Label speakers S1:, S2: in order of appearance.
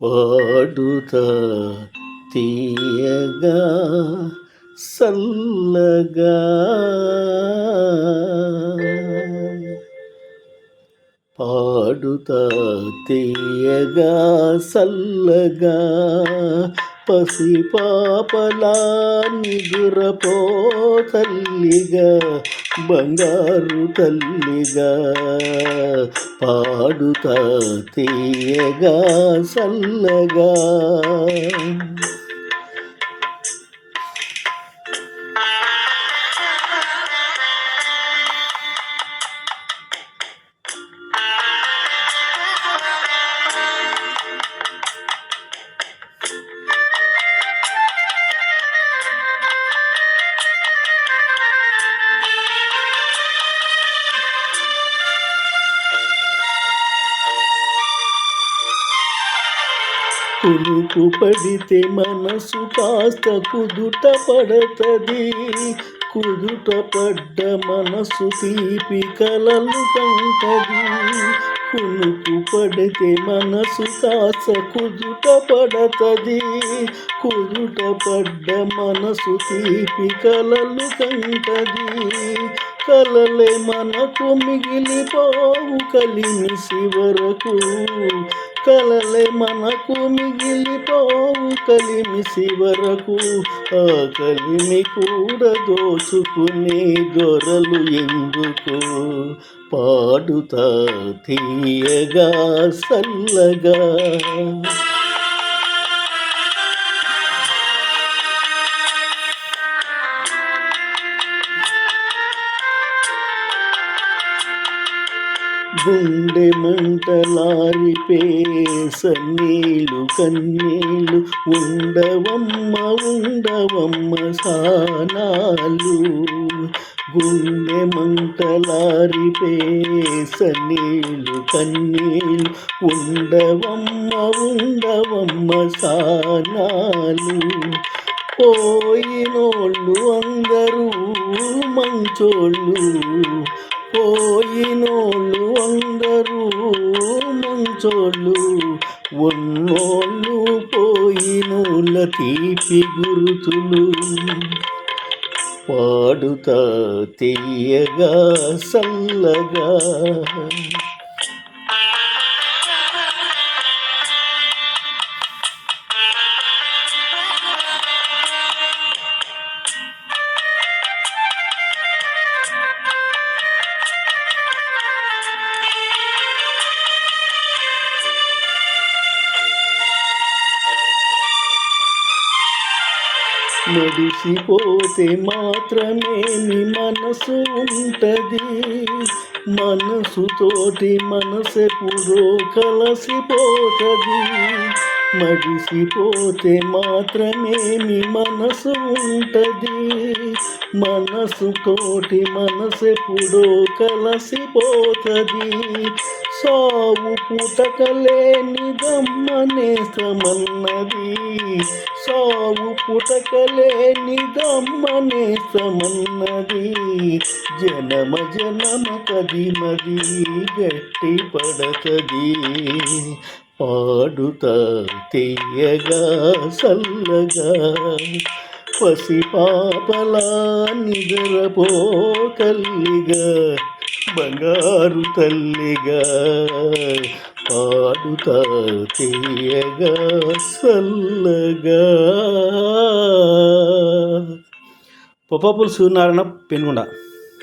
S1: పాడుతా తీయగా సల్లగా పాడుతా తీయగా సల్లగా పసిపాపలా నిదురపో తల్లిగా బంగారు తల్లిగా పాడుతా తీయగా సల్లగా కునుకు పడితే మనసు కాస్త కుదుట పడతది, కుదుట పడ్డ మనసు తీపి కలలు కంటది. కునుకు పడితే మనసు కాస్త కుదుట పడతది, కుదుట పడ్డ మనసు తీపి కలలు కంటది. కలలే మనకు మిగిలిపోవు కలిమిసి వరకు, కలలే మనకు మిగిలిపోవు కలిమిసి వరకు. ఆ కలిమి కూడా దోచుకునే దొరలు ఎందుకు? పాడుతా తీయగా సల్లగా గుండె మంటలారిపే సన్నీళ్ళు కన్నీళ్ళు ఉండవమ్మ ఉండవమ్మ సానాలు. గుండె మంటలారిపే సన్నీళ్ళు కన్నీళ్ళు ఉండవమ్మ ఉండవమ్మ సానాలు. పోయినోళ్ళు అందరూ మంచోళ్ళు, పోయినోళ్ళు అందరూ మంచోళ్ళు, ఉన్నోళ్ళు పోయినోళ్ళ తీపి గురుతులు. పాడుతా తీయగా సల్లగా మడిసిపోతే మాత్రమే నీ మనసు ఉంటది, మనసుతోటి మనసెప్పుడో కలసిపోతది. మడిసిపోతే మాత్రమే నీ మనసు ఉంటది, మనసుతోటి మనసెప్పుడో కలసిపోతది. సావు పుటకలేనిదమ్మనేసమన్నది, సావు పుటకలేనిదమ్మనేసమన్నది. జనమ జనమ కదిమది గట్టి పడతది. పాడుతా తీయగా సల్లగా పసిపాపలా నిద్రపో తల్లిగా బంగారు తల్లిగా పాడుతా తీయగా సల్లగా. పొప్పపులు సూర్యనారాయణ పెనుగొండ.